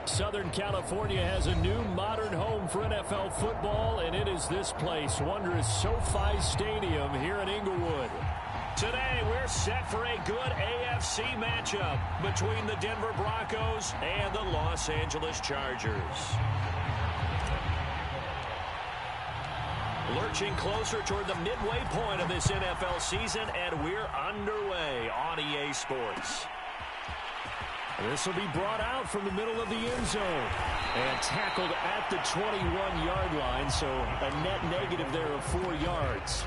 Southern California has a new modern home for NFL football, and it is this place, wondrous SoFi Stadium here in Inglewood. Today, we're set for a good AFC matchup between the Denver Broncos and the Los Angeles Chargers. Lurching closer toward the midway point of this NFL season, and we're underway on EA Sports. This will be brought out from the middle of the end zone and tackled at the 21-yard line, so a net negative there of 4 yards.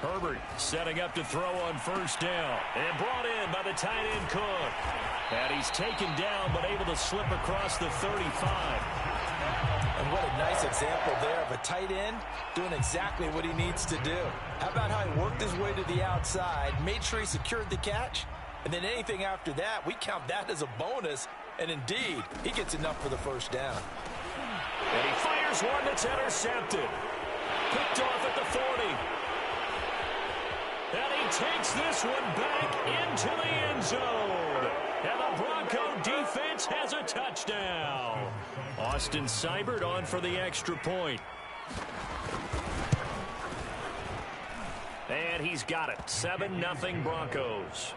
Herbert setting up to throw on first down. And brought in by the tight end Cook. And he's taken down but able to slip across the 35. And what a nice example there of a tight end doing exactly what he needs to do. How about how he worked his way to the outside, made sure he secured the catch, and then anything after that, we count that as a bonus. And indeed, he gets enough for the first down. And he fires one that's intercepted. Picked off at the 40. And he takes this one back into the end zone. And the Bronco defense has a touchdown. Austin Seibert on for the extra point. And he's got it. 7-0 Broncos.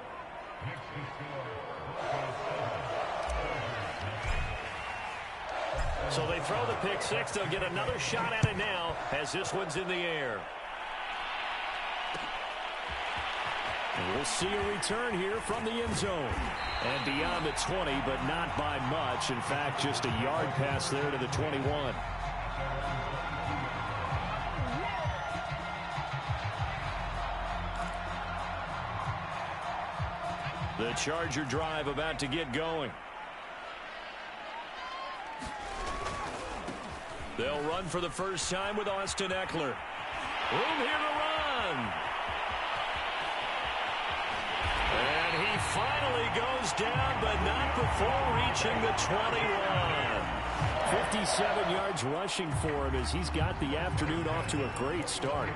So they throw the pick six. They'll get another shot at it now as this one's in the air. And we'll see a return here from the end zone. And beyond the 20, but not by much. In fact, just a yard pass there to the 21. The Charger drive about to get going. They'll run for the first time with Austin Eckler. Room here to run. And he finally goes down, but not before reaching the 21. 57 yards rushing for him as he's got the afternoon off to a great start.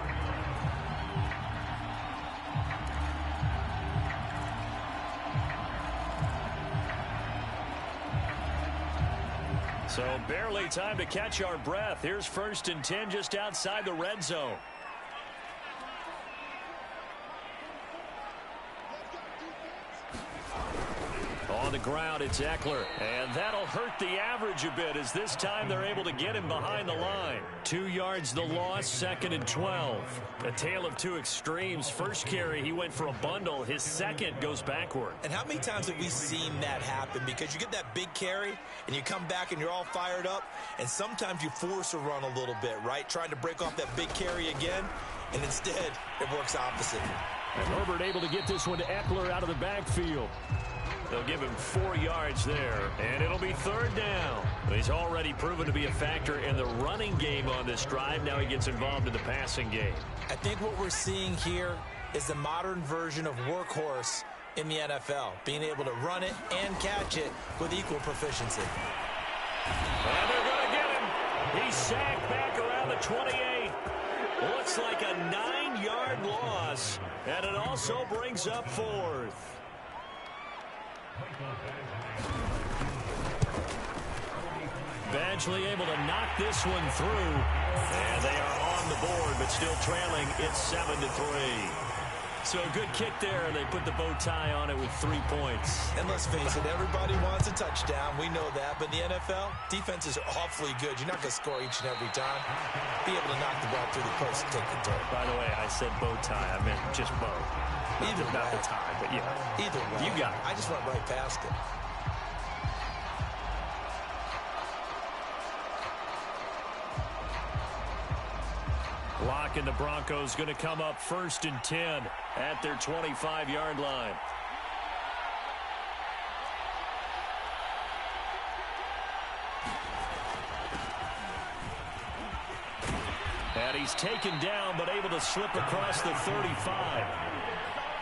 So barely time to catch our breath. Here's 1st and 10 just outside the red zone. On the ground, it's Eckler. And that'll hurt the average a bit as this time they're able to get him behind the line. 2 yards the loss, 2nd and 12. A tale of two extremes. First carry, he went for a bundle. His second goes backward. And how many times have we seen that happen? Because you get that big carry, and you come back and you're all fired up, and sometimes you force a run a little bit, right? Trying to break off that big carry again, and instead it works opposite. And Herbert able to get this one to Eckler out of the backfield. They'll give him 4 yards there, and it'll be 3rd down. He's already proven to be a factor in the running game on this drive. Now he gets involved in the passing game. I think what we're seeing here is the modern version of workhorse in the NFL, being able to run it and catch it with equal proficiency. And they're going to get him. He's sacked back around the 28. Looks like a 9-yard loss, and it also brings up 4th. Badgley able to knock this one through. And they are on the board, but still trailing. It's 7-3. So a good kick there, and they put the bow tie on it with 3 points. And let's face it, everybody wants a touchdown. We know that. But in the NFL, defenses are awfully good. You're not going to score each and every time. Be able to knock the ball through the post and take the toe. By the way, I said bow tie. I meant just bow. Not the tie, but yeah. Either way. You got it. I just went right past it. Lock, and the Broncos going to come up 1st and 10 at their 25-yard line. And he's taken down but able to slip across the 35.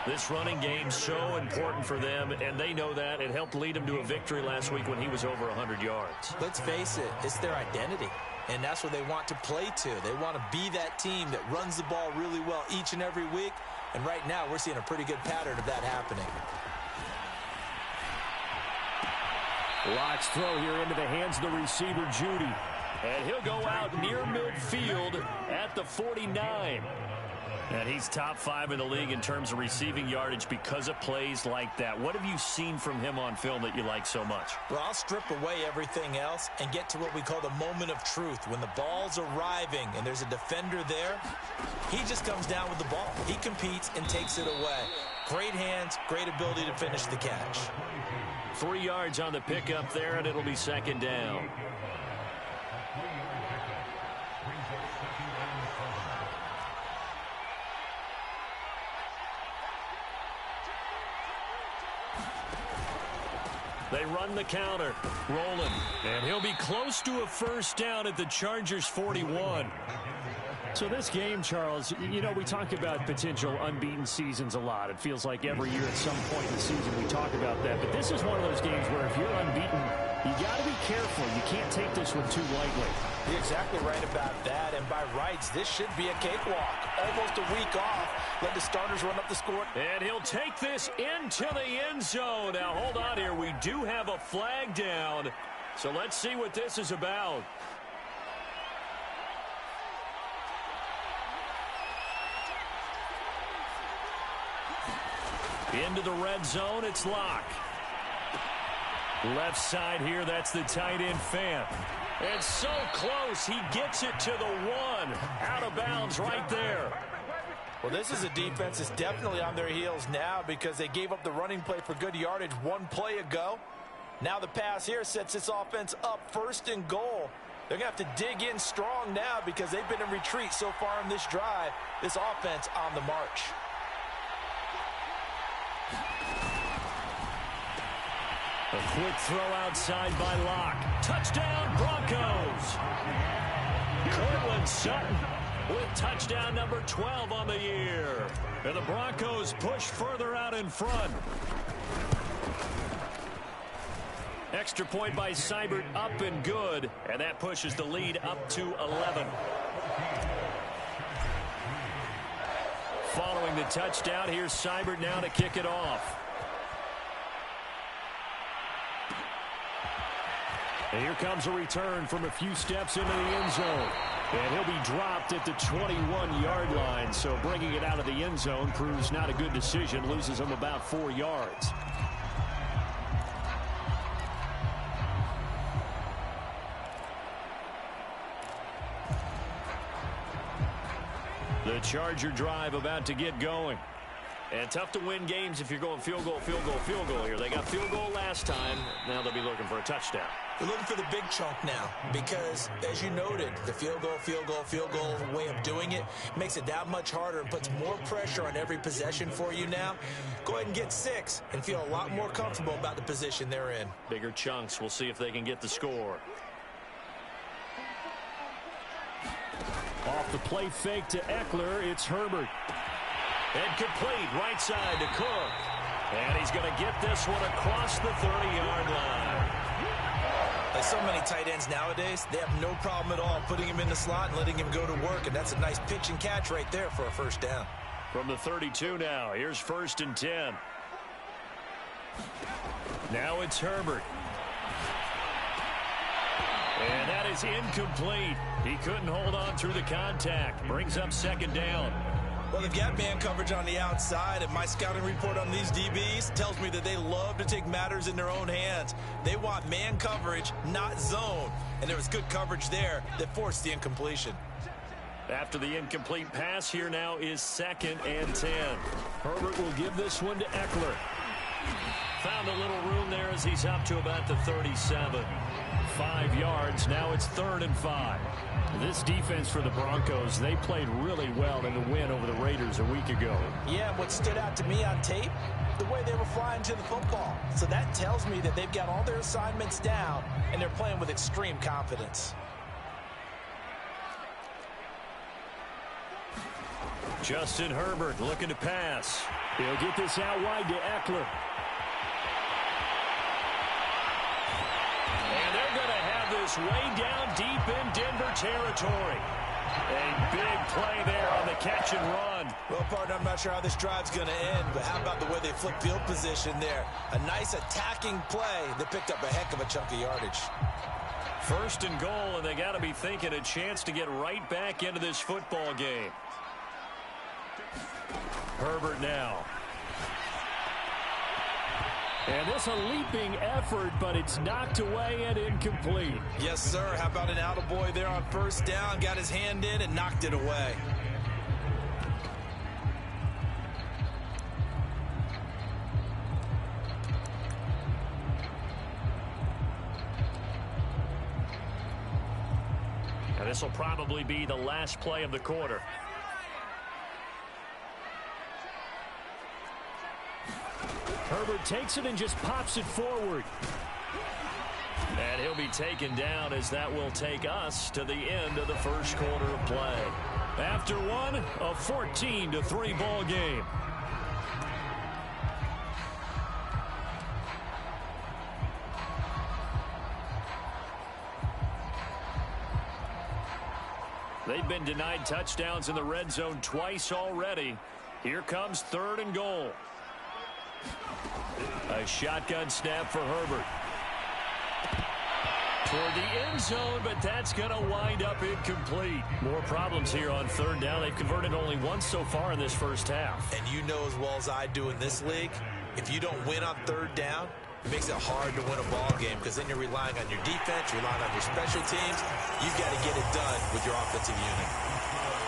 This running game so important for them, and they know that. It helped lead them to a victory last week when he was over 100 yards. Let's face it, it's their identity, and that's what they want to play to. They want to be that team that runs the ball really well each and every week, and right now we're seeing a pretty good pattern of that happening. Locke's throw here into the hands of the receiver, Judy. And he'll go out near midfield at the 49. And he's top 5 in the league in terms of receiving yardage because of plays like that. What have you seen from him on film that you like so much? Well, I'll strip away everything else and get to what we call the moment of truth. When the ball's arriving and there's a defender there, he just comes down with the ball. He competes and takes it away. Great hands, great ability to finish the catch. 3 yards on the pickup there, and it'll be second down. They run the counter. Rolling. And he'll be close to a first down at the Chargers' 41. So this game, Charles, you know, we talk about potential unbeaten seasons a lot. It feels like every year at some point in the season we talk about that. But this is one of those games where if you're unbeaten, you got to be careful. You can't take this one too lightly. You're exactly right about that. And by rights, this should be a cakewalk. Almost a week off. Let the starters run up the score. And he'll take this into the end zone. Now, hold on here. We do have a flag down. So let's see what this is about. Into the red zone, it's Locke. Left side here, that's the tight end Fant. And so close, he gets it to the 1. Out of bounds right there. Well, this is a defense that's definitely on their heels now because they gave up the running play for good yardage one play ago. Now the pass here sets this offense up first and goal. They're going to have to dig in strong now because they've been in retreat so far in this drive. This offense on the march. A quick throw outside by Locke. Touchdown, Broncos. Cortland Sutton with touchdown number 12 on the year. And the Broncos push further out in front. Extra point by Seibert, up and good. And that pushes the lead up to 11. Following the touchdown, here's Seibert now to kick it off. And here comes a return from a few steps into the end zone. And he'll be dropped at the 21-yard line. So bringing it out of the end zone proves not a good decision. Loses him about 4 yards. The Charger drive about to get going. And tough to win games if you're going field goal, field goal, field goal here. They got field goal last time. Now they'll be looking for a touchdown. They're looking for the big chunk now because, as you noted, the field goal way of doing it makes it that much harder and puts more pressure on every possession for you now. Go ahead and get 6 and feel a lot more comfortable about the position they're in. Bigger chunks. We'll see if they can get the score. Off the play fake to Eckler, it's Herbert. And complete, right side to Cook. And he's going to get this one across the 30-yard line. Like so many tight ends nowadays, they have no problem at all putting him in the slot and letting him go to work. And that's a nice pitch and catch right there for a first down. From the 32 now, here's 1st and 10. Now it's Herbert. And that is incomplete. He couldn't hold on through the contact. Brings up 2nd down. Well, they've got man coverage on the outside, and my scouting report on these DBs tells me that they love to take matters in their own hands. They want man coverage, not zone. And there was good coverage there that forced the incompletion. After the incomplete pass, here now is 2nd and 10. Herbert will give this one to Eckler. Found a little room there as he's up to about the 37. 5 yards. Now it's 3rd and 5. This defense for the Broncos, they played really well in the win over the Raiders a week ago. Yeah, what stood out to me on tape, the way they were flying to the football. So that tells me that they've got all their assignments down, and they're playing with extreme confidence. Justin Herbert looking to pass. He'll get this out wide to Eckler. And they're going to have this way down deep in Denver territory. A big play there on the catch and run. Well, partner, I'm not sure how this drive's going to end, but how about the way they flip field position there? A nice attacking play that picked up a heck of a chunk of yardage. First and goal, and they got to be thinking a chance to get right back into this football game. Herbert now. And this a leaping effort, but it's knocked away and incomplete. Yes, sir. How about an attaboy there on first down? Got his hand in and knocked it away. And this will probably be the last play of the quarter. Herbert takes it and just pops it forward. And he'll be taken down as that will take us to the end of the first quarter of play. After one, a 14-3 ball game. They've been denied touchdowns in the red zone twice already. Here comes third and goal. A shotgun snap for Herbert. Toward the end zone, but that's going to wind up incomplete. More problems here on third down. They've converted only once so far in this first half. And you know as well as I do in this league, if you don't win on third down, it makes it hard to win a ball game because then you're relying on your defense, you're relying on your special teams. You've got to get it done with your offensive unit.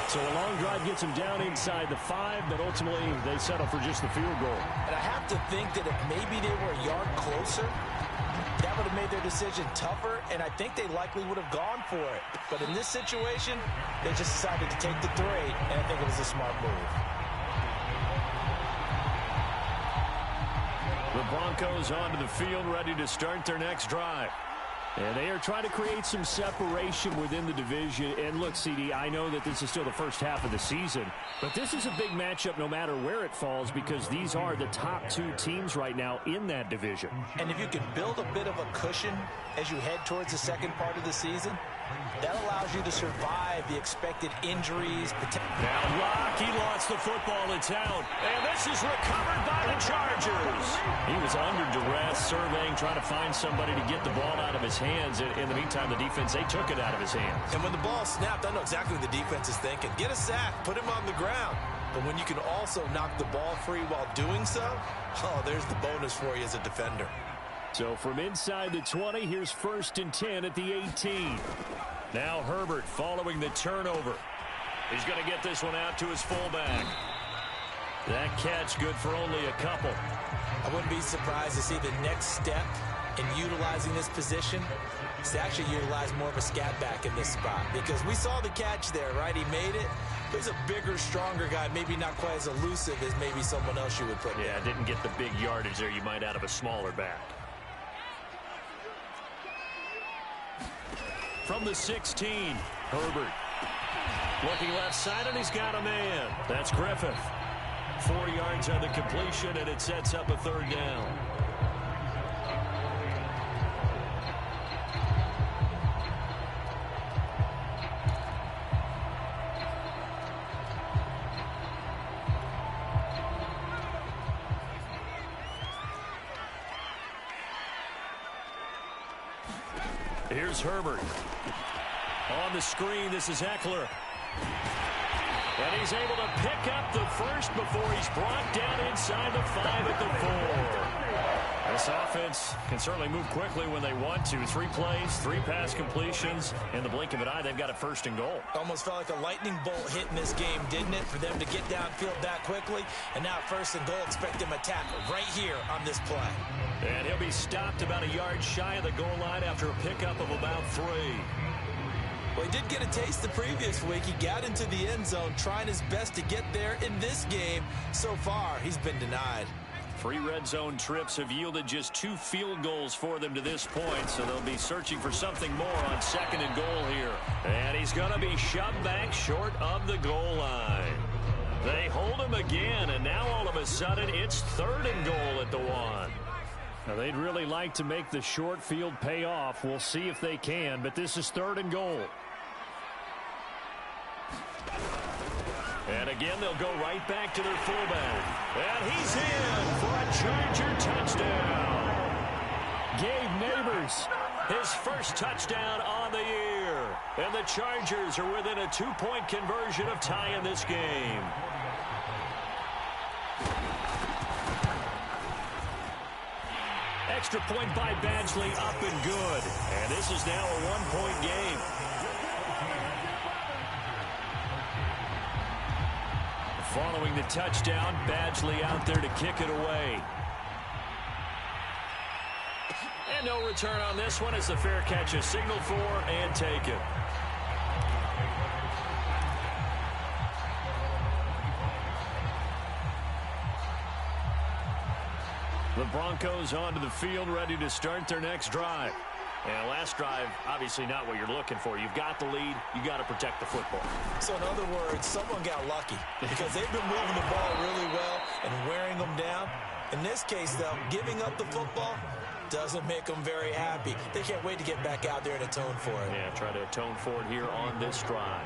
So a long drive gets them down inside the 5, but ultimately they settle for just the field goal. And I have to think that if maybe they were a yard closer, that would have made their decision tougher, and I think they likely would have gone for it. But in this situation, they just decided to take the 3, and I think it was a smart move. The Broncos onto the field, ready to start their next drive. And they are trying to create some separation within the division. And look, CD, I know that this is still the first half of the season, but this is a big matchup no matter where it falls because these are the top 2 teams right now in that division. And if you can build a bit of a cushion as you head towards the second part of the season, that allows you to survive the expected injuries. Now Locke, he lost the football. It's out. And this is recovered by the Chargers. He was under duress, surveying, trying to find somebody to get the ball out of his hands. In the meantime, the defense, they took it out of his hands. And when the ball snapped, I know exactly what the defense is thinking. Get a sack, put him on the ground. But when you can also knock the ball free while doing so, oh, there's the bonus for you as a defender. So from inside the 20, here's 1st and 10 at the 18. Now Herbert following the turnover. He's going to get this one out to his fullback. That catch good for only a couple. I wouldn't be surprised to see the next step in utilizing this position is to actually utilize more of a scat back in this spot. Because we saw the catch there, right? He made it. He's a bigger, stronger guy, maybe not quite as elusive as maybe someone else you would put Yeah, didn't get the big yardage there you might out of a smaller back. From the 16, Herbert. Looking left side, and he's got a man. That's Griffith. 4 yards on the completion, and it sets up a third down. Here's Herbert. On the screen, this is Eckler. And he's able to pick up the first before he's brought down inside the 5 at the 4. This offense can certainly move quickly when they want to. 3 plays, 3 pass completions. In the blink of an eye, they've got a 1st and goal. Almost felt like a lightning bolt hit in this game, didn't it? For them to get downfield that quickly. And now 1st and goal, expect them to tackle right here on this play. And he'll be stopped about a yard shy of the goal line after a pickup of about 3. Well, he did get a taste the previous week. He got into the end zone, trying his best to get there in this game. So far, he's been denied. 3 red zone trips have yielded just 2 field goals for them to this point, so they'll be searching for something more on 2nd and goal here. And he's going to be shoved back short of the goal line. They hold him again, and now all of a sudden it's 3rd and goal at the 1. Now, they'd really like to make the short field pay off. We'll see if they can, but this is 3rd and goal. And again, they'll go right back to their fullback. And he's in for a Charger touchdown. Gabe Neighbors, his first touchdown on the year. And the Chargers are within a 2-point conversion of tying this game. Extra point by Badgley, up and good. And this is now a 1-point game. Following the touchdown, Badgley out there to kick it away. And no return on this one as the fair catch is signaled for and taken. The Broncos onto the field, ready to start their next drive. And last drive, obviously not what you're looking for. You've got the lead. You got to protect the football. So in other words, someone got lucky because they've been moving the ball really well and wearing them down. In this case, though, giving up the football doesn't make them very happy. They can't wait to get back out there and atone for it. Yeah, try to atone for it here on this drive.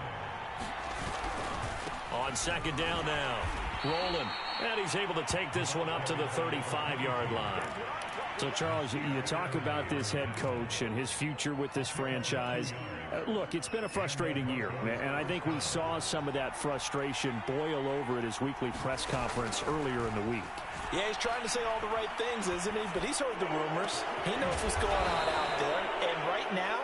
On 2nd down now, rolling. And he's able to take this one up to the 35-yard line. So, Charles, you talk about this head coach and his future with this franchise. Look, it's been a frustrating year, and I think we saw some of that frustration boil over at his weekly press conference earlier in the week. Yeah, he's trying to say all the right things, isn't he? But he's heard the rumors. He knows what's going on out there. And right now,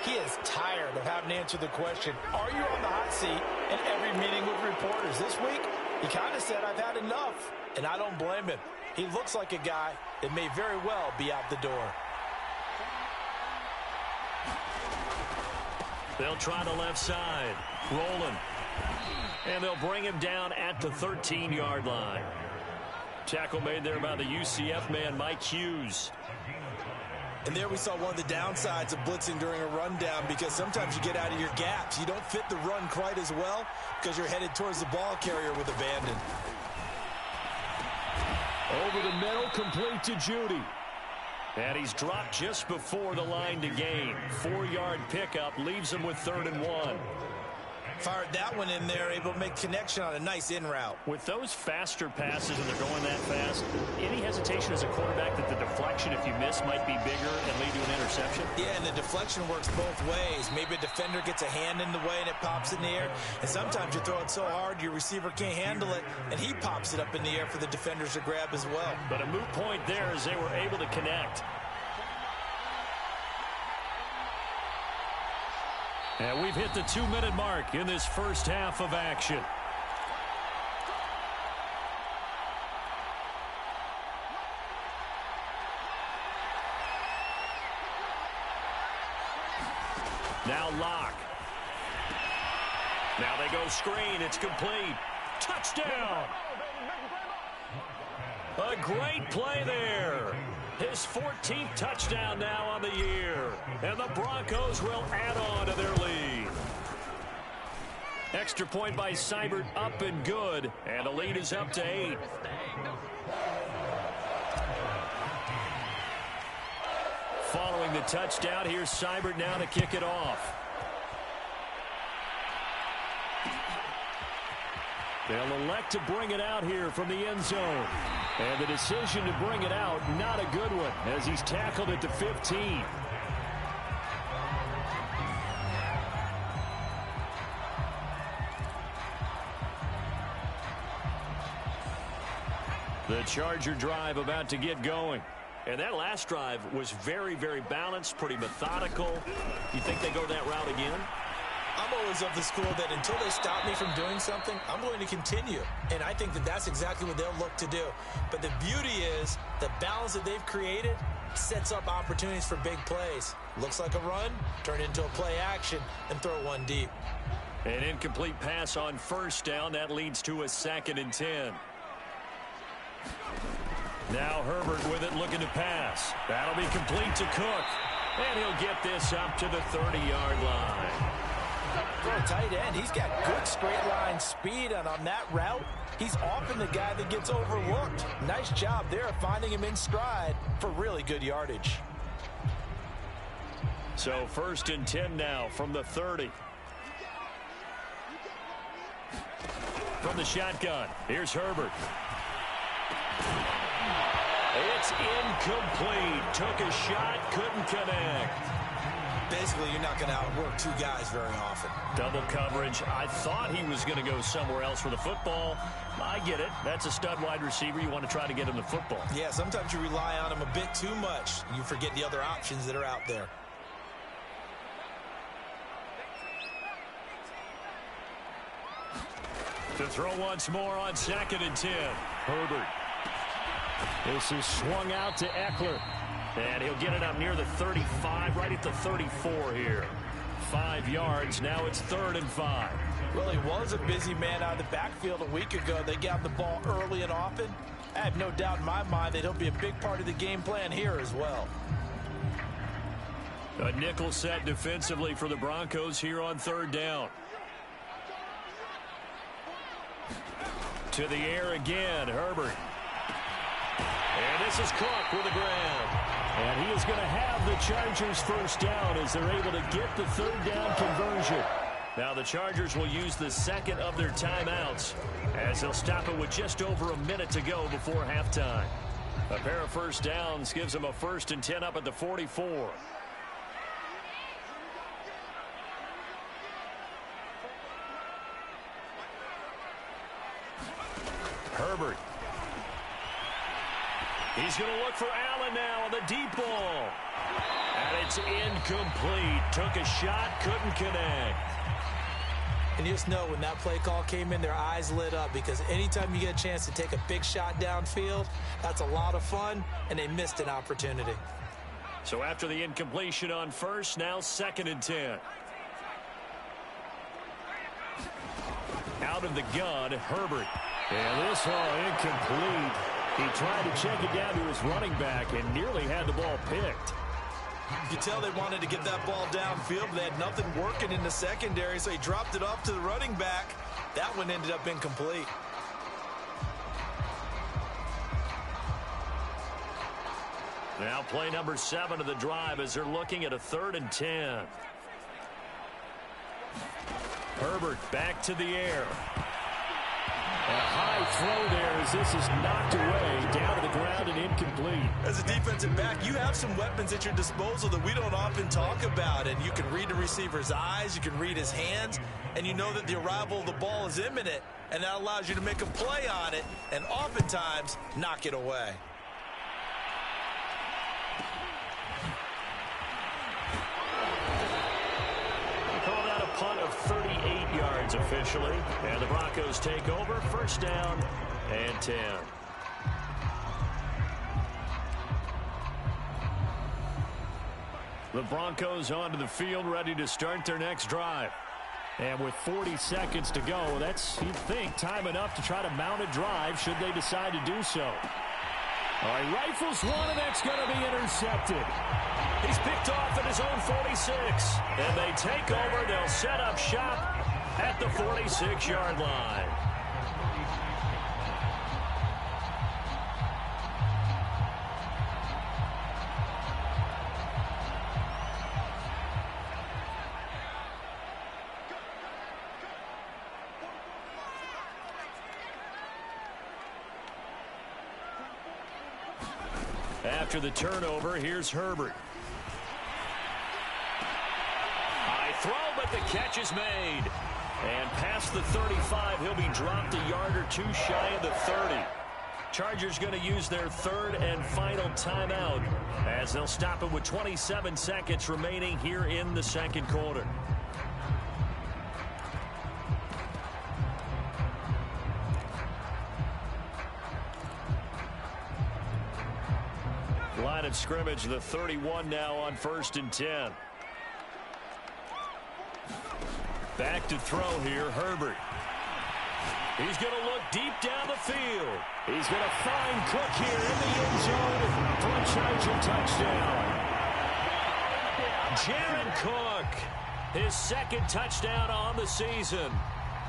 he is tired of having to answer the question, are you on the hot seat in every meeting with reporters? This week, he kind of said, I've had enough. And I don't blame him. He looks like a guy that may very well be out the door. They'll try the left side. Rolling. And they'll bring him down at the 13-yard line. Tackle made there by the UCF man, Mike Hughes. And there we saw one of the downsides of blitzing during a rundown because sometimes you get out of your gaps. You don't fit the run quite as well because you're headed towards the ball carrier with abandon. Over the middle, complete to Judy. And he's dropped just before the line to gain. 4-yard pickup leaves him with 3rd and 1. Fired that one in there, able to make connection on a nice in route. With those faster passes and they're going that fast, any hesitation as a quarterback that the deflection, if you miss, might be bigger and lead to an interception? Yeah, and the deflection works both ways. Maybe a defender gets a hand in the way and it pops in the air. And sometimes you throw it so hard your receiver can't handle it, and he pops it up in the air for the defenders to grab as well. But a moot point there as they were able to connect. And we've hit the 2-minute mark in this first half of action. Now Locke. Now they go screen. It's complete. Touchdown. A great play there. His 14th touchdown now on the year. And the Broncos will add on to their lead. Extra point by Seibert, up and good. And the lead is up to 8. Following the touchdown, here's Seibert now to kick it off. They'll elect to bring it out here from the end zone. And the decision to bring it out, not a good one, as he's tackled at the 15. The Charger drive about to get going. And that last drive was very, very balanced, pretty methodical. You think they go that route again? I'm always of the school that until they stop me from doing something, I'm going to continue. And I think that that's exactly what they'll look to do. But the beauty is the balance that they've created sets up opportunities for big plays. Looks like a run, turn into a play action, and throw one deep. An incomplete pass on first down. That leads to a 2nd and 10. Now Herbert with it, looking to pass. That'll be complete to Cook. And he'll get this up to the 30-yard line. For a tight end, he's got good straight line speed, and on that route, he's often the guy that gets overlooked. Nice job there finding him in stride for really good yardage. So 1st and 10 now from the 30. From the shotgun, here's Herbert. It's incomplete. Took a shot, couldn't connect. Basically, you're not going to outwork two guys very often. Double coverage. I thought he was going to go somewhere else for the football. I get it. That's a stud wide receiver. You want to try to get him the football. Yeah, sometimes you rely on him a bit too much. You forget the other options that are out there. To throw once more on 2nd and 10. Herbert. This is swung out to Eckler. And he'll get it up near the 35, right at the 34 here. 5 yards. Now it's 3rd and 5. Well, he was a busy man out of the backfield a week ago. They got the ball early and often. I have no doubt in my mind that he'll be a big part of the game plan here as well. A nickel set defensively for the Broncos here on 3rd down. To the air again, Herbert. And this is Cook with the grab. And he is going to have the Chargers 1st down as they're able to get the 3rd down conversion. Now the Chargers will use the 2nd of their timeouts as they'll stop it with just over a minute to go before halftime. A pair of 1st downs gives them a 1st and 10 up at the 44. Herbert. He's going to look for Allen now on the deep ball. And it's incomplete. Took a shot, couldn't connect. And you just know when that play call came in, their eyes lit up, because anytime you get a chance to take a big shot downfield, that's a lot of fun, and they missed an opportunity. So after the incompletion on 1st, now 2nd and 10. Out of the gun, Herbert. And this all incomplete. He tried to check it down to his running back and nearly had the ball picked. You could tell they wanted to get that ball downfield, but they had nothing working in the secondary, so he dropped it off to the running back. That one ended up incomplete. Now play number 7 of the drive as they're looking at a 3rd and 10. Herbert back to the air. A high throw there as this is knocked away, down to the ground and incomplete. As a defensive back, you have some weapons at your disposal that we don't often talk about. And you can read the receiver's eyes, you can read his hands, and you know that the arrival of the ball is imminent. And that allows you to make a play on it and oftentimes knock it away. Called out a punt of 38 yards officially. And the Broncos take over, 1st down and 10. The Broncos onto the field, ready to start their next drive. And with 40 seconds to go, that's, you'd think, time enough to try to mount a drive should they decide to do so. All right, rifles one, and that's going to be intercepted. He's picked off at his own 46. And they take over. They'll set up shop at the 46-yard line. After the turnover, here's Herbert. High throw, but the catch is made. And past the 35, he'll be dropped a yard or two shy of the 30. Chargers going to use their 3rd and final timeout as they'll stop it with 27 seconds remaining here in the 2nd quarter. Line of scrimmage, the 31 now on 1st and 10. Back to throw here, Herbert. He's going to look deep down the field. He's going to find Cook here in the end zone for a Charger touchdown. Jared Cook His second touchdown on the season.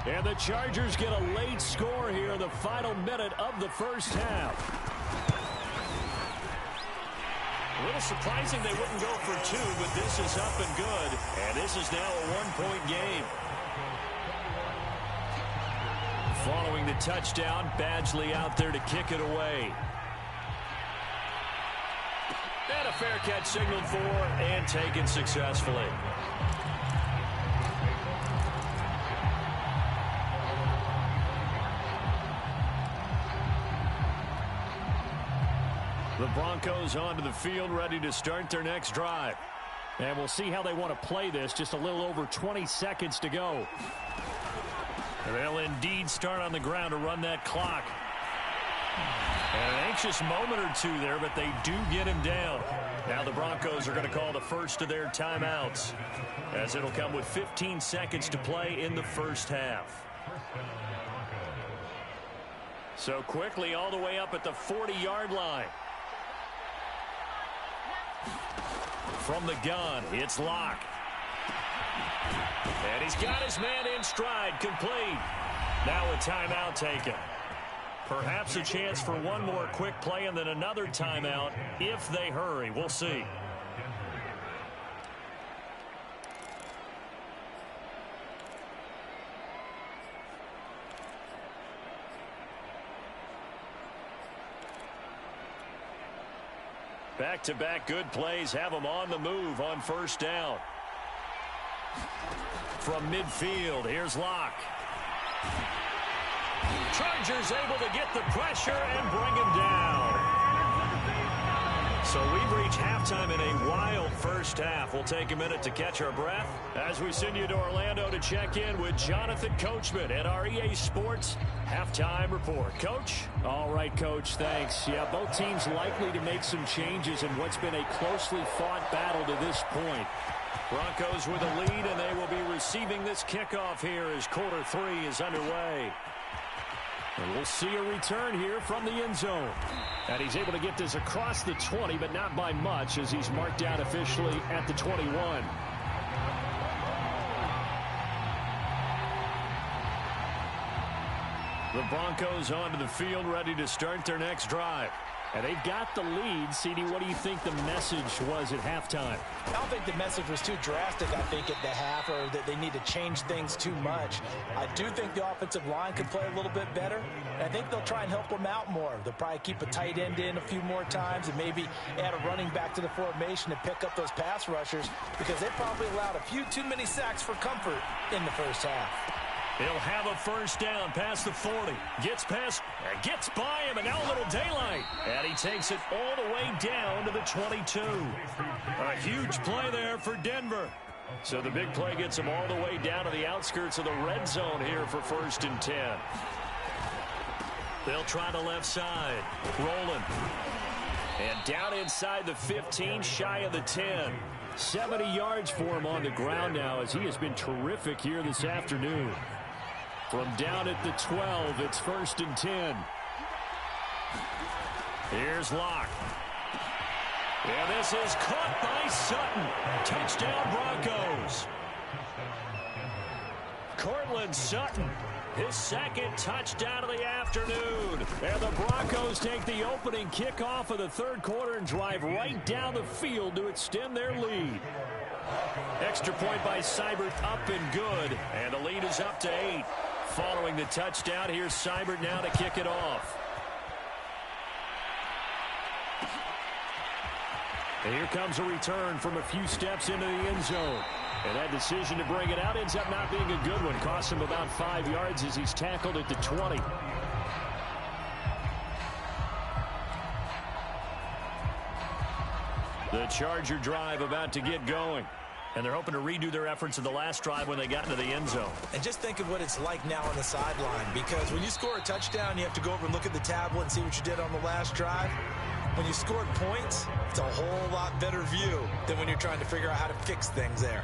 And the Chargers get a late score here in the final minute of the first half. A little surprising they wouldn't go for two, but this is up and good. And this is now a one-point game. Following the touchdown, Badgley out there to kick it away. And a fair catch signaled for and taken successfully. The Broncos onto the field, ready to start their next drive. And we'll see how they want to play this. Just a little over 20 seconds to go. They'll indeed start on the ground to run that clock. And an anxious moment or two there, but they do get him down. Now the Broncos are going to call the first of their timeouts, as it'll come with 15 seconds to play in the first half. So quickly all the way up at the 40-yard line. From the gun, it's Locke. And he's got his man in stride, complete. Now a timeout taken. Perhaps a chance for one more quick play and then another timeout if they hurry. We'll see. Back-to-back good plays have them on the move on first down. From midfield, here's Locke. Chargers able to get the pressure and bring him down. So we've reached halftime in a wild first half. We'll take a minute to catch our breath as we send you to Orlando to check in with Jonathan Coachman at our EA Sports Halftime Report. Coach? All right, Coach, thanks. Yeah, both teams likely to make some changes in what's been a closely fought battle to this point. Broncos with a lead, and they will be receiving this kickoff here as quarter three is underway. And we'll see a return here from the end zone. And he's able to get this across the 20, but not by much, as he's marked down officially at the 21. The Broncos onto the field, ready to start their next drive. And they've got the lead. CD, what do you think the message was at halftime? I don't think the message was too drastic, I think, at the half, or that they need to change things too much. I do think the offensive line could play a little bit better, and I think they'll try and help them out more. They'll probably keep a tight end in a few more times and maybe add a running back to the formation to pick up those pass rushers, because they probably allowed a few too many sacks for comfort in the first half. He'll have a first down past the 40. Gets past, gets by him, and now a little daylight. And he takes it all the way down to the 22. A huge play there for Denver. So the big play gets him all the way down to the outskirts of the red zone here for 1st and 10. They'll try the left side. Rolling. And down inside the 15, shy of the 10. 70 yards for him on the ground now, as he has been terrific here this afternoon. From down at the 12, it's 1st and 10. Here's Locke. And this is caught by Sutton. Touchdown, Broncos. Cortland Sutton, his second touchdown of the afternoon. And the Broncos take the opening kickoff of the third quarter and drive right down the field to extend their lead. Extra point by Seibert, up and good. And the lead is up to 8. Following the touchdown, here's Seibert now to kick it off. And here comes a return from a few steps into the end zone. And that decision to bring it out ends up not being a good one. Costs him about 5 yards as he's tackled at the 20. The Charger drive about to get going. And they're hoping to redo their efforts in the last drive when they got into the end zone. And just think of what it's like now on the sideline, because when you score a touchdown, you have to go over and look at the tablet and see what you did on the last drive. When you scored points, it's a whole lot better view than when you're trying to figure out how to fix things there.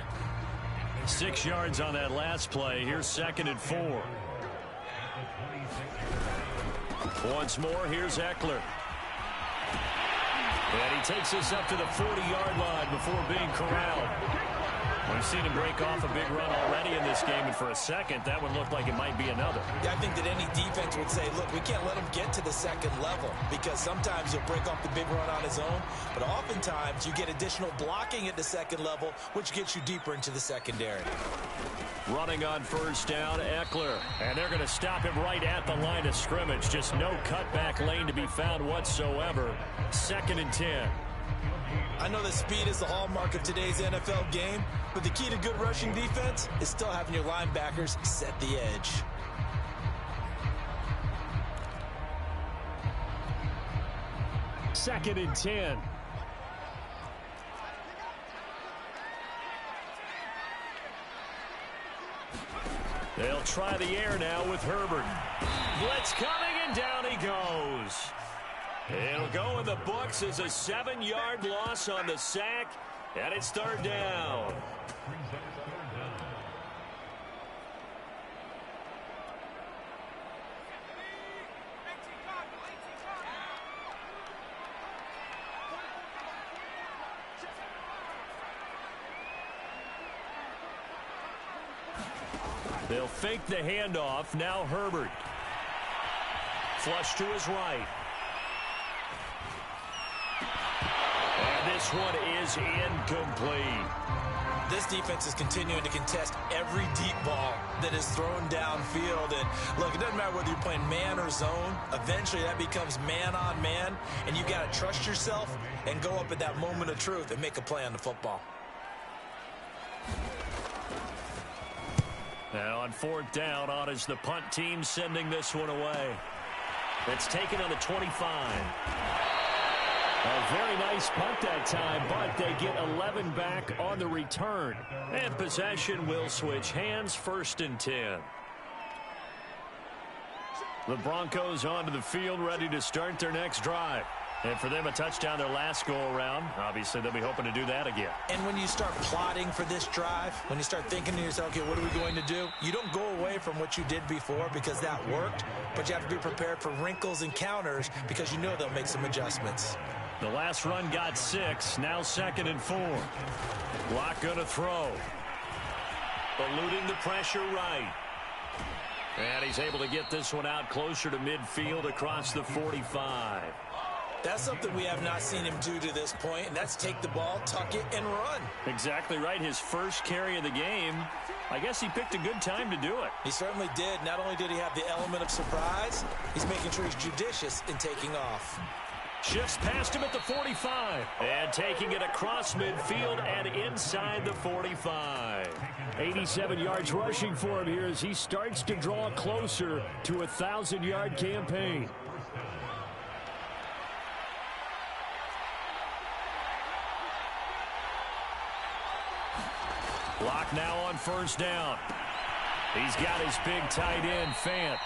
6 yards on that last play. Here's 2nd and 4. Once more, here's Eckler. And he takes us up to the 40-yard line before being corralled. We've seen him break off a big run already in this game, and for a second, that one looked like it might be another. Yeah, I think that any defense would say, look, we can't let him get to the second level because sometimes he'll break off the big run on his own, but oftentimes you get additional blocking at the second level, which gets you deeper into the secondary. Running on first down, Eckler. And they're going to stop him right at the line of scrimmage. Just no cutback lane to be found whatsoever. 2nd and 10. I know that speed is the hallmark of today's NFL game, but the key to good rushing defense is still having your linebackers set the edge. Second and 10. They'll try the air now with Herbert. Blitz coming, and down he goes. It'll go in the books as a 7-yard loss on the sack, and it's 3rd down. They'll fake the handoff. Now Herbert. Flush to his right. And this one is incomplete. This defense is continuing to contest every deep ball that is thrown downfield. And look, it doesn't matter whether you're playing man or zone. Eventually that becomes man on man. And you got to trust yourself and go up at that moment of truth and make a play on the football. Now on 4th down, on is the punt team sending this one away. It's taken on the 25. A very nice punt that time, but they get 11 back on the return. And possession will switch hands, 1st and 10. The Broncos onto the field, ready to start their next drive. And for them, a touchdown their last go-around. Obviously, they'll be hoping to do that again. And when you start plotting for this drive, when you start thinking to yourself, okay, what are we going to do? You don't go away from what you did before because that worked, but you have to be prepared for wrinkles and counters because you know they'll make some adjustments. The last run got 6. Now 2nd and 4. Lock going to throw. Eluding the pressure right. And he's able to get this one out closer to midfield across the 45. That's something we have not seen him do to this point, and that's take the ball, tuck it, and run. Exactly right. His first carry of the game. I guess he picked a good time to do it. He certainly did. Not only did he have the element of surprise, he's making sure he's judicious in taking off. Shifts past him at the 45. And taking it across midfield and inside the 45. 87 yards rushing for him here as he starts to draw closer to a 1,000-yard campaign. Lock now on first down. He's got his big tight end, Fant.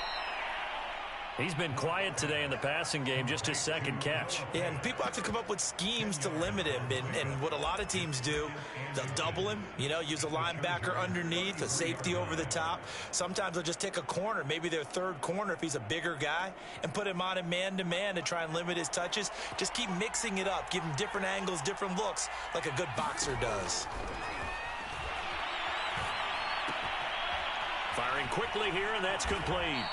He's been quiet today in the passing game, just his 2nd catch. Yeah, and people have to come up with schemes to limit him. And what a lot of teams do, they'll double him, use a linebacker underneath, a safety over the top. Sometimes they'll just take a corner, maybe their 3rd corner if he's a bigger guy, and put him on a man-to-man to try and limit his touches. Just keep mixing it up, give him different angles, different looks, like a good boxer does. Firing quickly here, and that's complete.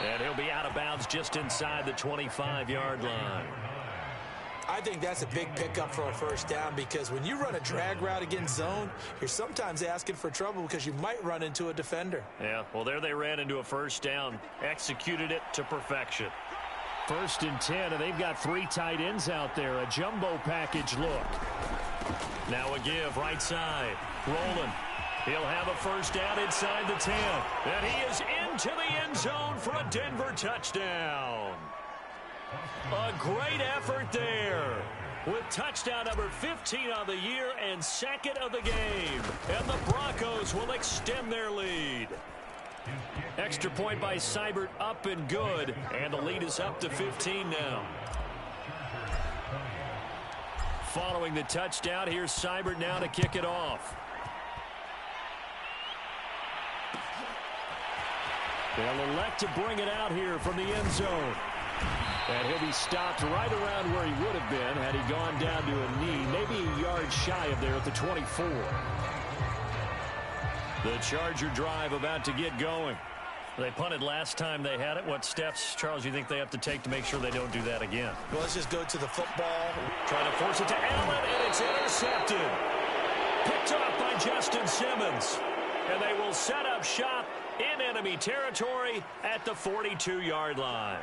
And he'll be out of bounds just inside the 25-yard line. I think that's a big pickup for a first down because when you run a drag route against zone, you're sometimes asking for trouble because you might run into a defender. Yeah, well, there they ran into a first down. Executed it to perfection. 1st and 10, and they've got 3 tight ends out there. A jumbo package look. Now a give, right side. Rolling. He'll have a first down inside the 10. And he is into the end zone for a Denver touchdown. A great effort there. With touchdown number 15 on the year and 2nd of the game. And the Broncos will extend their lead. Extra point by Seibert, up and good. And the lead is up to 15 now. Following the touchdown, here's Seibert now to kick it off. They'll elect to bring it out here from the end zone. And he'll be stopped right around where he would have been had he gone down to a knee, maybe a yard shy of there at the 24. The Charger drive about to get going. They punted last time they had it. What steps, Charles, do you think they have to take to make sure they don't do that again? Well, let's just go to the football. Trying to force it to Allen, and it's intercepted. Picked off by Justin Simmons. And they will set up shop in enemy territory at the 42-yard line.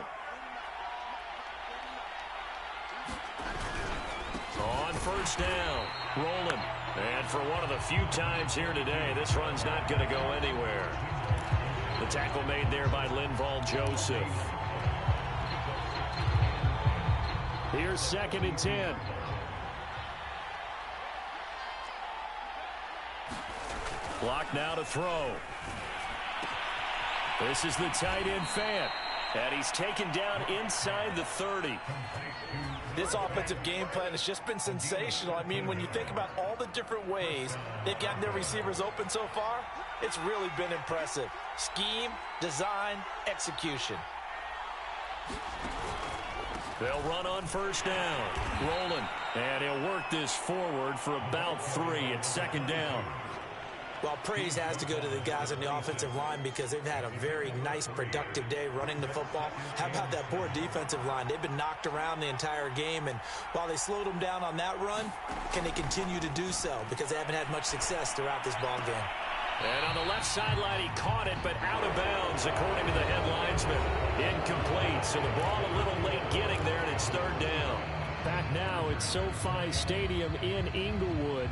On first down, rolling. And for one of the few times here today, this run's not going to go anywhere. The tackle made there by Linval Joseph. Here's 2nd and 10. Block now to throw. This is the tight end Fant. And he's taken down inside the 30. This offensive game plan has just been sensational. I mean, when you think about all the different ways they've gotten their receivers open so far, it's really been impressive. Scheme, design, execution. They'll run on first down. Rolling. And he'll work this forward for about 3 at 2nd down. Well, praise has to go to the guys on the offensive line because they've had a very nice, productive day running the football. How about that poor defensive line? They've been knocked around the entire game, and while they slowed them down on that run, can they continue to do so? Because they haven't had much success throughout this ball game. And on the left sideline, he caught it, but out of bounds, according to the head linesman. Incomplete, so the ball a little late getting there, and it's 3rd down. Back now at SoFi Stadium in Inglewood.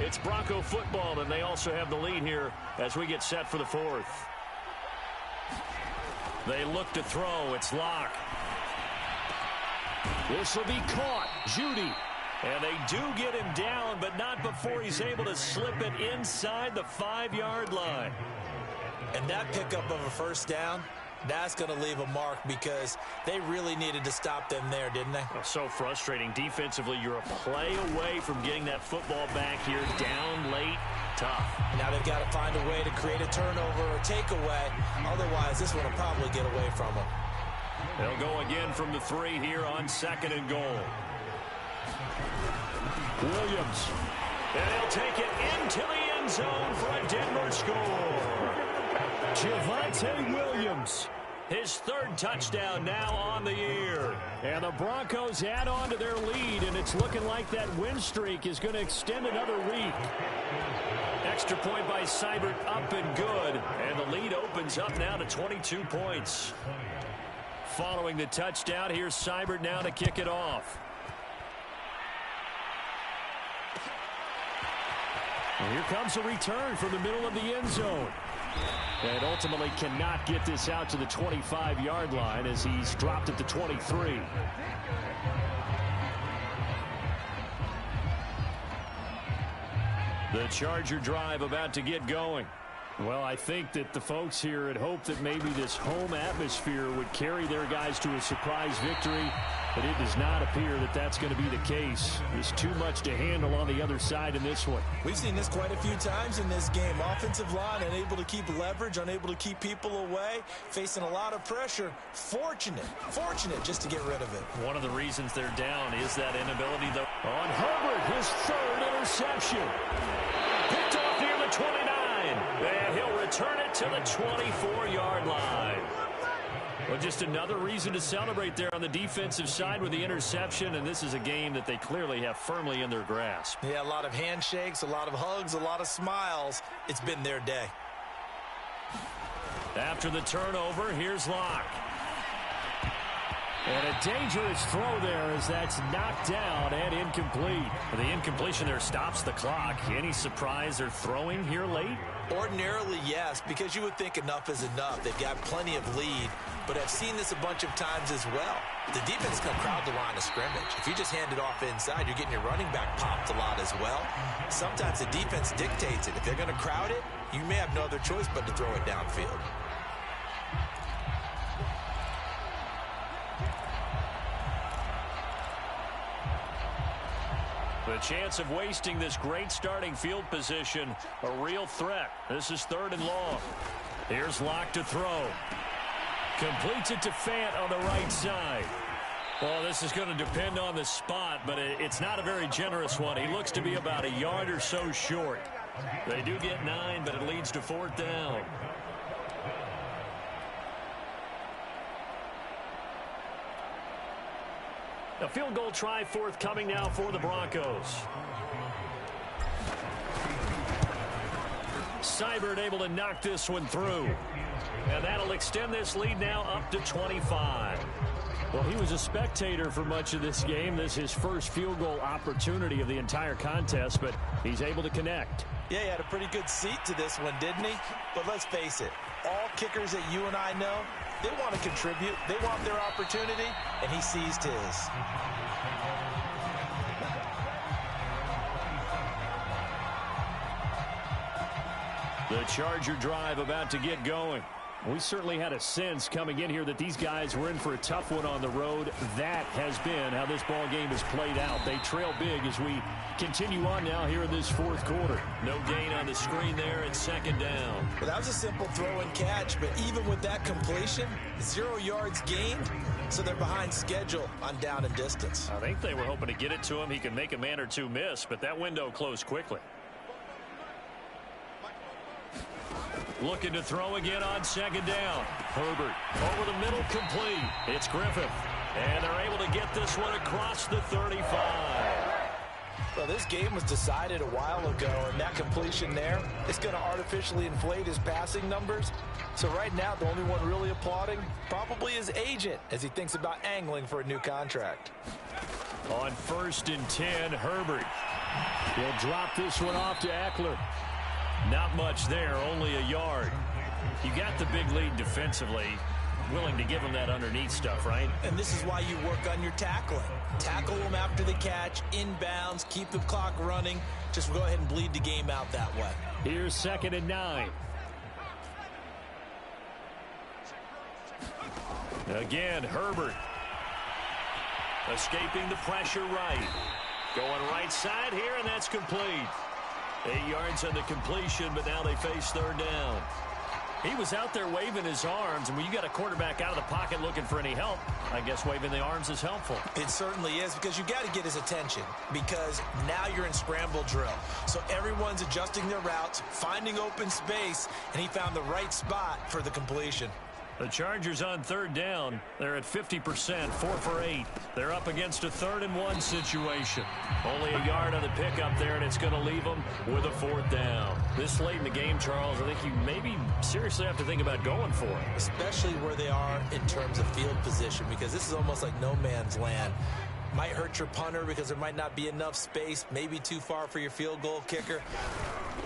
It's Bronco football, and they also have the lead here as we get set for the 4th. They look to throw. It's Locke. This will be caught. Judy. And they do get him down, but not before he's able to slip it inside the 5-yard line. And that pickup of a first down, that's going to leave a mark because they really needed to stop them there, didn't they? Oh, so frustrating. Defensively, you're a play away from getting that football back here. Down late, tough. Now they've got to find a way to create a turnover or takeaway. Otherwise, this one will probably get away from them. They'll go again from the 3 here on 2nd and goal. Williams. And they'll take it into the end zone for a Denver score. Javonte Williams. His 3rd touchdown now on the year. And the Broncos add on to their lead, and it's looking like that win streak is going to extend another week. Extra point by Seibert, up and good. And the lead opens up now to 22 points. Following the touchdown, here's Seibert now to kick it off. And here comes a return from the middle of the end zone. And ultimately cannot get this out to the 25-yard line as he's dropped at the 23. The Charger drive about to get going. Well, I think that the folks here had hoped that maybe this home atmosphere would carry their guys to a surprise victory, but it does not appear that that's going to be the case. There's too much to handle on the other side in this one. We've seen this quite a few times in this game. Offensive line unable to keep leverage, unable to keep people away, facing a lot of pressure. Fortunate just to get rid of it. One of the reasons they're down is that inability, though. On Herbert, his 3rd interception. Picked off near the 29. And he'll return it to the 24-yard line. Well, just another reason to celebrate there on the defensive side with the interception, and this is a game that they clearly have firmly in their grasp. Yeah, a lot of handshakes, a lot of hugs, a lot of smiles. It's been their day. After the turnover, here's Locke. And a dangerous throw there as that's knocked down and incomplete. The incompletion there stops the clock. Any surprise they're throwing here late? Ordinarily, yes, because you would think enough is enough. They've got plenty of lead, but I've seen this a bunch of times as well. The defense can crowd the line of scrimmage. If you just hand it off inside, you're getting your running back popped a lot as well. Sometimes the defense dictates it. If they're going to crowd it, you may have no other choice but to throw it downfield. The chance of wasting this great starting field position, a real threat. This is 3rd and long. Here's Locke to throw. Completes it to Fant on the right side. Well, this is going to depend on the spot, but it's not a very generous one. He looks to be about a yard or so short. They do get 9, but it leads to 4th down. A field goal try forthcoming now for the Broncos. Seibert able to knock this one through. And that'll extend this lead now up to 25. Well, he was a spectator for much of this game. This is his first field goal opportunity of the entire contest, but he's able to connect. Yeah, he had a pretty good seat to this one, didn't he? But let's face it, all kickers that you and I know, they want to contribute. They want their opportunity, and he seized his. The Charger drive about to get going. We certainly had a sense coming in here that these guys were in for a tough one on the road. That has been how this ball game has played out. They trail big as we continue on now here in this 4th quarter. No gain on the screen there at 2nd down. Well, that was a simple throw and catch, but even with that completion, 0 yards gained, so they're behind schedule on down and distance. I think they were hoping to get it to him. He can make a man or two miss, but that window closed quickly. Looking to throw again on 2nd down. Herbert over the middle, complete. It's Griffith. And they're able to get this one across the 35. Well, this game was decided a while ago, and that completion there is going to artificially inflate his passing numbers. So right now, the only one really applauding probably his agent as he thinks about angling for a new contract. On 1st and 10, Herbert. He'll drop this one off to Eckler. Not much there, only a yard. You got the big lead defensively. Willing to give him that underneath stuff, right? And this is why you work on your tackling. Tackle them after the catch, inbounds, keep the clock running. Just go ahead and bleed the game out that way. Here's 2nd and 9. Again, Herbert. Escaping the pressure right. Going right side here, and that's complete. 8 yards on the completion, but now they face 3rd down. He was out there waving his arms, and when you got a quarterback out of the pocket looking for any help, I guess waving the arms is helpful. It certainly is, because you got to get his attention, because now you're in scramble drill. So everyone's adjusting their routes, finding open space, and he found the right spot for the completion. The Chargers on 3rd down. They're at 50%, 4 for 8. They're up against a 3rd and 1 situation. Only a yard on the pickup there, and it's going to leave them with a 4th down. This late in the game, Charles, I think you maybe seriously have to think about going for it. Especially where they are in terms of field position, because this is almost like no man's land. Might hurt your punter because there might not be enough space, maybe too far for your field goal kicker.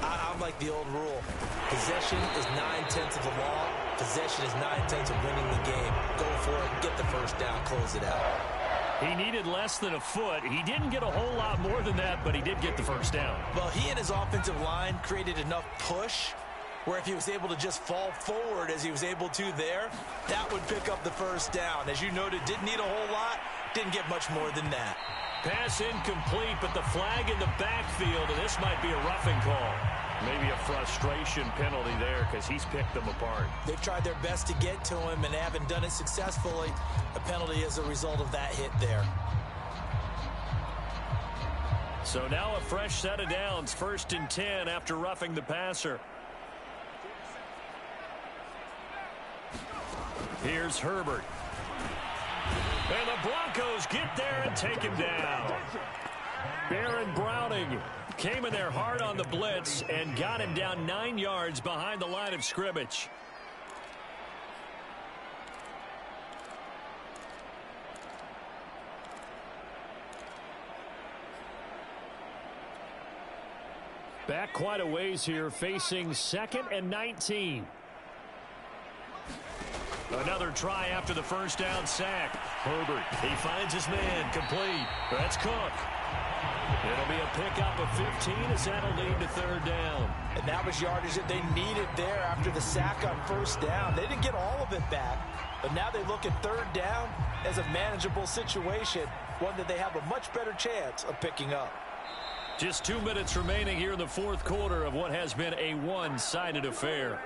I'm like the old rule. Possession is 9/10 of the law. Possession is 9/10 of winning the game. Go for it, get the 1st down, close it out. He needed less than a foot. He didn't get a whole lot more than that, but he did get the 1st down. Well, he and his offensive line created enough push where if he was able to just fall forward as he was able to there, that would pick up the 1st down. As you noted, didn't need a whole lot, didn't get much more than that. Pass incomplete, but the flag in the backfield, and this might be a roughing call. Maybe a frustration penalty there because he's picked them apart. They've tried their best to get to him and haven't done it successfully. A penalty as a result of that hit there. So now a fresh set of downs, 1st and 10 after roughing the passer. Here's Herbert. And the Broncos get there and take him down. Baron Browning came in there hard on the blitz and got him down 9 yards behind the line of scrimmage. Back quite a ways here, facing 2nd and 19. Another try after the 1st down sack. Herbert, he finds his man, complete. That's Cook. It'll be a pickup of 15 as that'll lead to 3rd down. And that was yardage that they needed there after the sack on 1st down. They didn't get all of it back, but now they look at 3rd down as a manageable situation, one that they have a much better chance of picking up. Just 2 minutes remaining here in the 4th quarter of what has been a one-sided affair.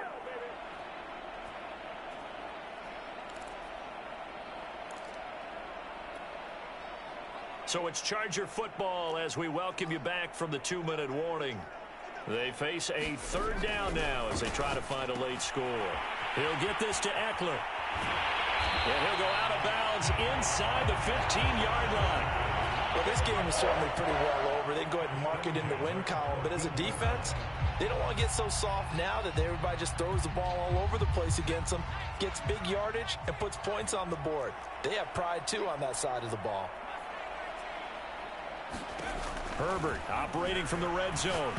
So it's Charger football as we welcome you back from the 2-minute warning. They face a third down now as they try to find a late score. He'll get this to Eckler. And he'll go out of bounds inside the 15-yard line. Well, this game is certainly pretty well over. They can go ahead and mark it in the win column. But as a defense, they don't want to get so soft now that everybody just throws the ball all over the place against them, gets big yardage, and puts points on the board. They have pride, too, on that side of the ball. Herbert operating from the red zone.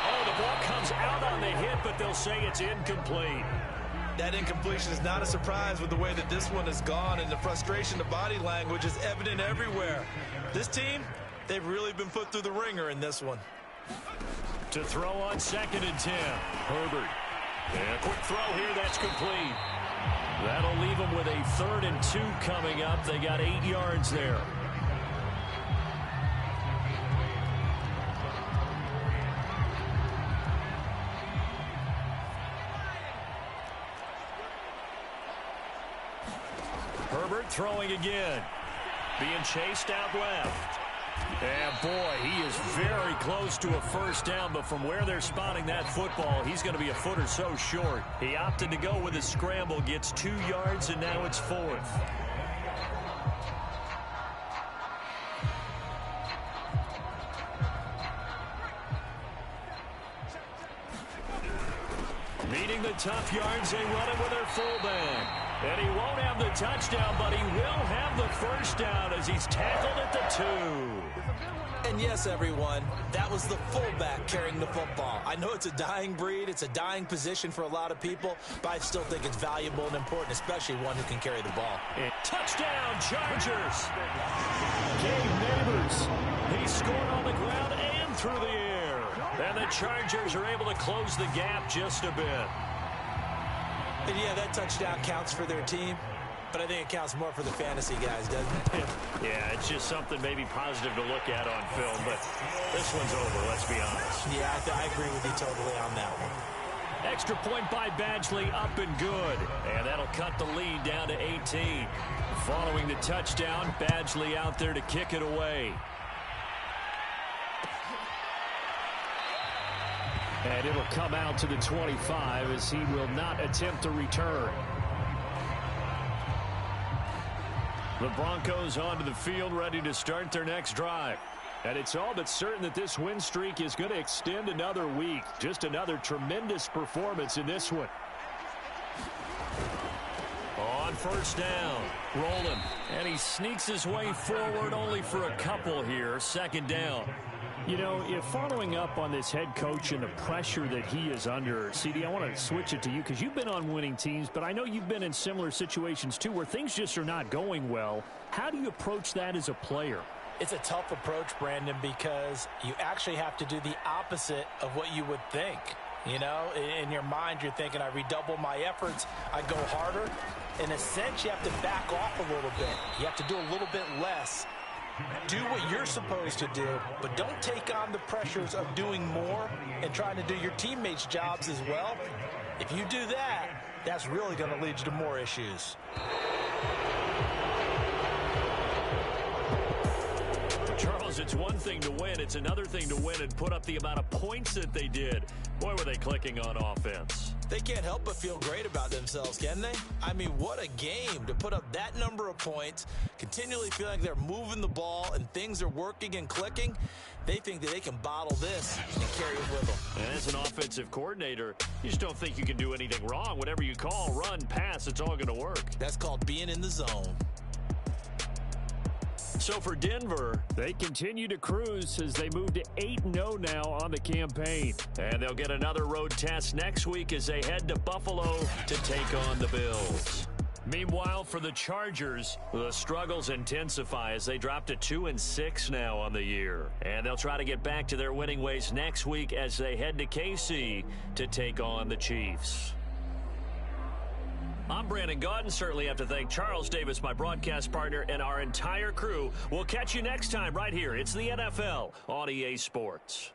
Oh, the ball comes out on the hit, but they'll say it's incomplete. That incompletion is not a surprise with the way that this one has gone, and the frustration, the body language is evident everywhere. This team, they've really been put through the ringer in this one. To throw on 2nd and 10. Herbert. And a quick throw here, that's complete. That'll leave them with a 3rd and 2 coming up. They got 8 yards there. Herbert throwing again. Being chased out left. And boy, he is very close to a first down, but from where they're spotting that football, he's going to be a foot or so short. He opted to go with a scramble, gets 2 yards, and now it's 4th. Meeting the tough yards, they run it with their fullback. And he won't have the touchdown, but he will have the first down as he's tackled at the 2. And yes, everyone, that was the fullback carrying the football. I know it's a dying breed, it's a dying position for a lot of people, but I still think it's valuable and important, especially one who can carry the ball. And touchdown, Chargers! Gabe Neighbors, he scored on the ground and through the air. And the Chargers are able to close the gap just a bit. And yeah, that touchdown counts for their team, but I think it counts more for the fantasy guys, doesn't it? Yeah, it's just something maybe positive to look at on film, but this one's over, let's be honest. Yeah, I agree with you totally on that one. Extra point by Badgley, up and good. And that'll cut the lead down to 18. Following the touchdown, Badgley out there to kick it away. And it'll come out to the 25 as he will not attempt to return. The Broncos onto the field ready to start their next drive. And it's all but certain that this win streak is going to extend another week. Just another tremendous performance in this one. On first down, rolling. And he sneaks his way forward only for a couple here. 2nd down. You know, if following up on this head coach and the pressure that he is under, CD, I want to switch it to you because you've been on winning teams, but I know you've been in similar situations too where things just are not going well. How do you approach that as a player? It's a tough approach, Brandon, because you actually have to do the opposite of what you would think. You know, in your mind, you're thinking, I redouble my efforts, I go harder. In a sense, you have to back off a little bit. You have to do a little bit less. Do what you're supposed to do, but don't take on the pressures of doing more and trying to do your teammates' jobs as well. If you do that, that's really going to lead you to more issues. Charles, it's one thing to win. It's another thing to win and put up the amount of points that they did. Boy, were they clicking on offense. They can't help but feel great about themselves, can they? I mean, what a game to put up that number of points, continually feel like they're moving the ball and things are working and clicking. They think that they can bottle this and carry it with them. And as an offensive coordinator, you just don't think you can do anything wrong. Whatever you call, run, pass, it's all going to work. That's called being in the zone. So for Denver, they continue to cruise as they move to 8-0 now on the campaign. And they'll get another road test next week as they head to Buffalo to take on the Bills. Meanwhile, for the Chargers, the struggles intensify as they drop to 2-6 now on the year. And they'll try to get back to their winning ways next week as they head to KC to take on the Chiefs. I'm Brandon Gaudin. Certainly have to thank Charles Davis, my broadcast partner, and our entire crew. We'll catch you next time right here. It's the NFL on EA Sports.